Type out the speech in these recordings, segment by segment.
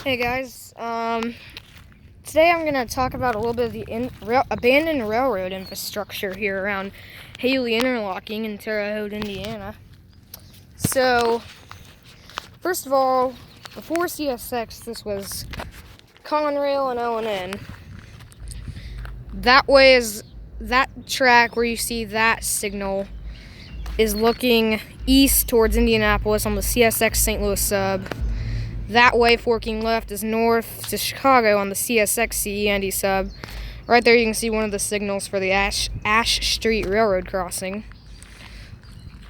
Hey guys, today I'm going to talk about a little bit of the abandoned railroad infrastructure here around Haute Interlocking in Terre, Haute, Indiana. So, first of all, before CSX, this was Conrail and L&N. That track where you see that signal is looking east towards Indianapolis on the CSX St. Louis sub. That way, forking left, is north to Chicago on the CSX CE&D sub. Right there, you can see one of the signals for the Ash Street Railroad crossing.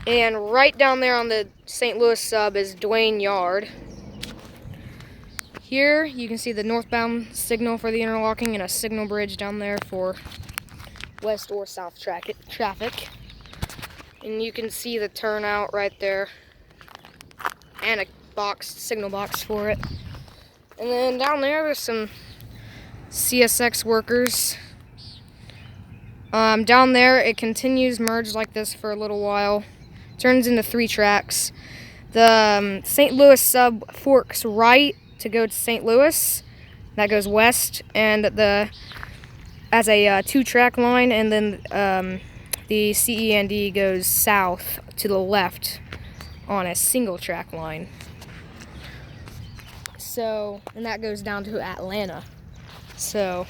And right down there on the St. Louis sub is Duane Yard. Here, you can see the northbound signal for the interlocking and a signal bridge down there for west or south traffic. And you can see the turnout right there and a signal box for it. And then down there's some CSX workers. Down there it continues merged like this for a little while. Turns into 3 tracks. The St. Louis sub forks right to go to St. Louis. That goes west and as a 2-track line, and then the CE&D goes south to the left on a single track line. So, and that goes down to Atlanta. So,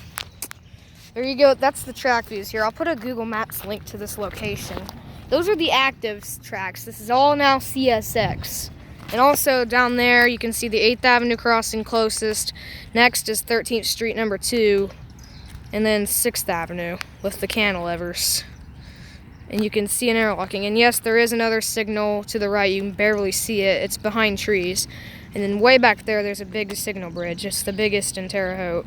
there you go. That's the track views here. I'll put a Google Maps link to this location. Those are the active tracks. This is all now CSX. And also down there, you can see the 8th Avenue crossing closest. Next is 13th Street number 2. And then 6th Avenue with the cantilevers. And you can see an interlocking. And yes, there is another signal to the right. You can barely see it. It's behind trees. And then way back there's a big signal bridge. It's the biggest in Terre Haute.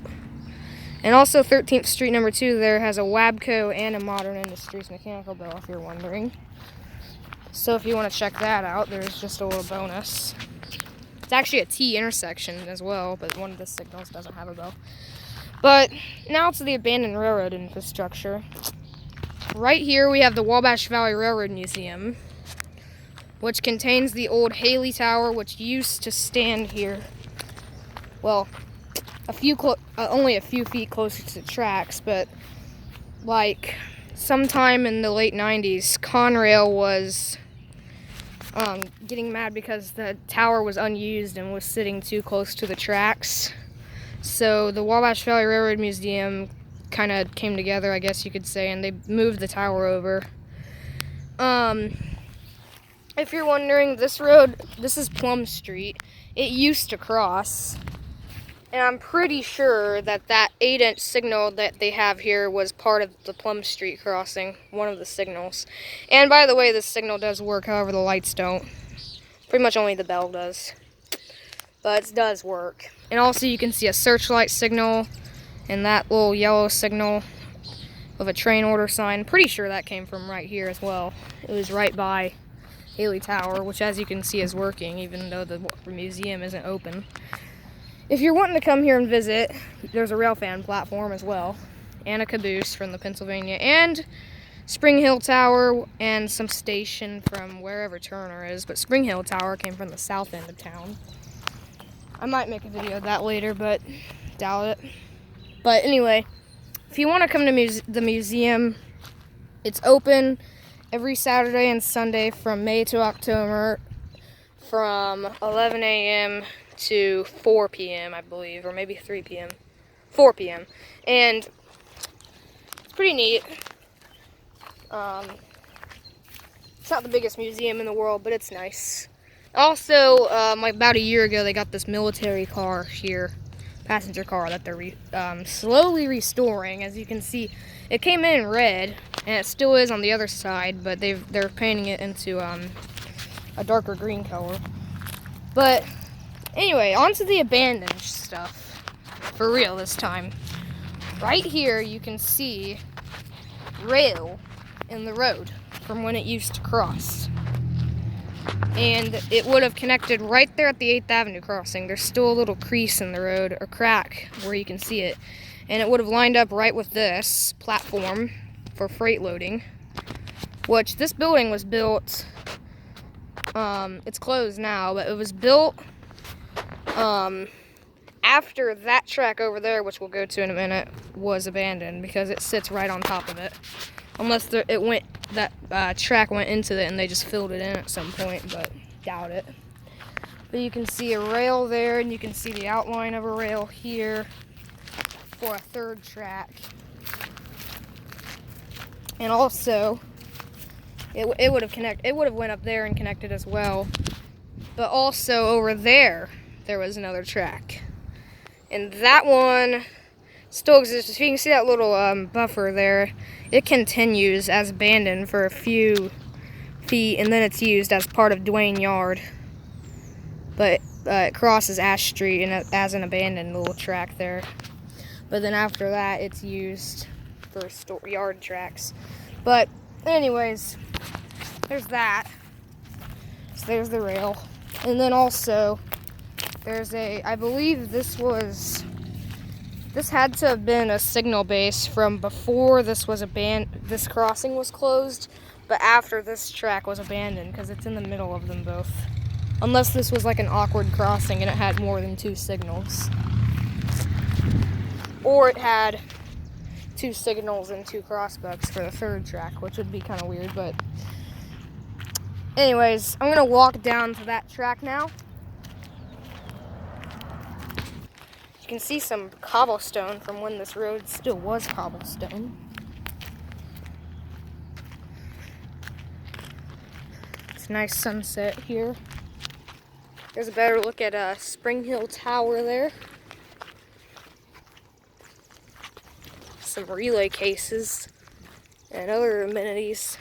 And also 13th Street number 2 there has a Wabco and a Modern Industries mechanical bill, if you're wondering. So if you want to check that out, there's just a little bonus. It's actually a T intersection as well, but one of the signals doesn't have a bell. But now to the abandoned railroad infrastructure. Right here we have the Wabash Valley Railroad Museum, which contains the old Haley Tower, which used to stand here. Well, only a few feet closer to the tracks, but like sometime in the late 90s, Conrail was getting mad because the tower was unused and was sitting too close to the tracks. So the Wabash Valley Railroad Museum kind of came together, I guess you could say, and they moved the tower over. If you're wondering, this is Plum Street. It used to cross, and I'm pretty sure that 8-inch signal that they have here was part of the Plum Street crossing, one of the signals. And by the way, this signal does work, however the lights don't. Pretty much only the bell does, but it does work. And also you can see a searchlight signal and that little yellow signal of a train order sign. Pretty sure that came from right here as well. It was right by Haley Tower, which as you can see is working, even though the museum isn't open. If you're wanting to come here and visit, there's a railfan platform as well, and a caboose from the Pennsylvania, and Spring Hill Tower, and some station from wherever Turner is, but Spring Hill Tower came from the south end of town. I might make a video of that later, but doubt it. But anyway, if you want to come to the museum, it's open every Saturday and Sunday from May to October from 11 a.m. to 4 p.m., I believe, or maybe 3 p.m. 4 p.m. And it's pretty neat. It's not the biggest museum in the world, but it's nice. Also, about a year ago, they got this military car here, passenger car, that they're slowly restoring. As you can see, it came in red, and it still is on the other side, but they're painting it into a darker green color. But anyway, on to the abandoned stuff, for real this time. Right here, you can see rail in the road from when it used to cross. And it would have connected right there at the 8th Avenue crossing. There's still a little crease in the road, or crack, where you can see it. And it would have lined up right with this platform for freight loading, which this building was built, it's closed now, but it was built after that track over there, which we'll go to in a minute, was abandoned because it sits right on top of it. Unless that track went into it and they just filled it in at some point, but doubt it. But you can see a rail there, and you can see the outline of a rail here for a third track. And also, it would have went up there and connected as well. But also over there was another track. And that one still exists. If you can see that little buffer there, it continues as abandoned for a few feet, and then it's used as part of Duane Yard. But it crosses Ash Street and as an abandoned little track there. But then after that, it's used for yard tracks. But anyways, there's that. So there's the rail. And then also, there's I believe this had to have been a signal base from before this crossing was closed, but after this track was abandoned, because it's in the middle of them both. Unless this was like an awkward crossing and it had more than 2 signals. Or it had 2 signals and 2 crossbucks for the third track, which would be kind of weird, but anyways, I'm gonna walk down to that track now. You can see some cobblestone from when this road still was cobblestone. It's a nice sunset here. There's a better look at Spring Hill Tower there. Some relay cases and other amenities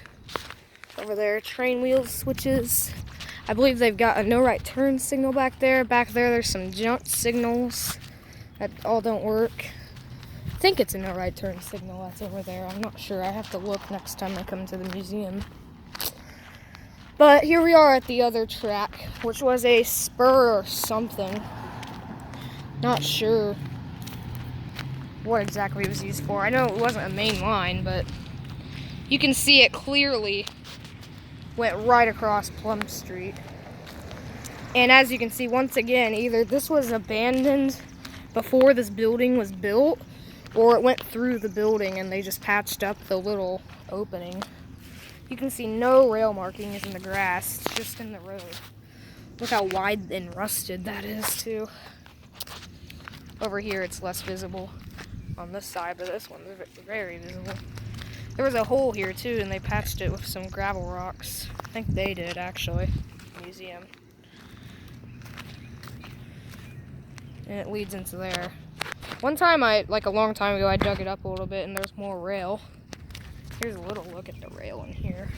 over there. Train wheels switches. I believe they've got a no right turn signal back there. Back there, there's some jump signals that all don't work. I think it's a no right turn signal that's over there. I'm not sure. I have to look next time I come to the museum. But here we are at the other track, which was a spur or something. Not sure what exactly it was used for. I know it wasn't a main line, but you can see it clearly went right across Plum Street. And as you can see, once again, either this was abandoned before this building was built, or it went through the building and they just patched up the little opening. You can see no rail markings in the grass, it's just in the road. Look how wide and rusted that is, too. Over here, it's less visible on this side, but this one's very visible. There was a hole here, too, and they patched it with some gravel rocks. I think they did, actually. Museum. And it leads into there. One time, like a long time ago, I dug it up a little bit, and there's more rail. Here's a little look at the rail in here.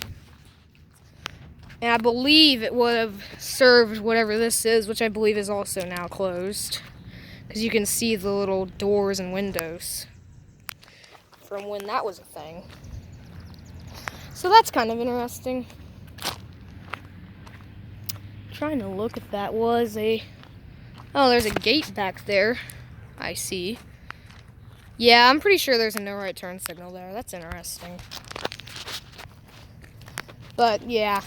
And I believe it would have served whatever this is, which I believe is also now closed. Because you can see the little doors and windows from when that was a thing. So that's kind of interesting. I'm trying to look if that was a... Oh, there's a gate back there. I see. Yeah, I'm pretty sure there's a no right turn signal there. That's interesting. But, yeah.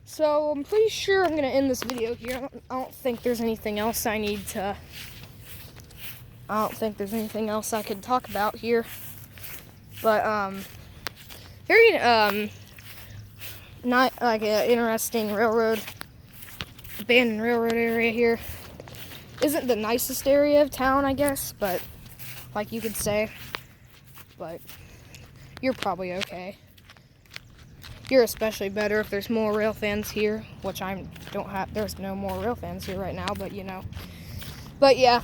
So, I'm pretty sure I'm going to end this video here. I don't think there's anything else I need to... I don't think there's anything else I could talk about here. But, very, not like an interesting abandoned railroad area here. Isn't the nicest area of town, I guess, but, like you could say. But, you're probably okay. You're especially better if there's more rail fans here, which there's no more rail fans here right now, but you know. But yeah.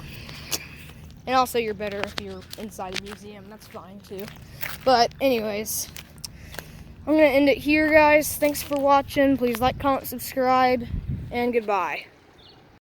And also you're better if you're inside the museum, that's fine too. But anyways, I'm gonna end it here, guys. Thanks for watching. Please like, comment, subscribe, and goodbye.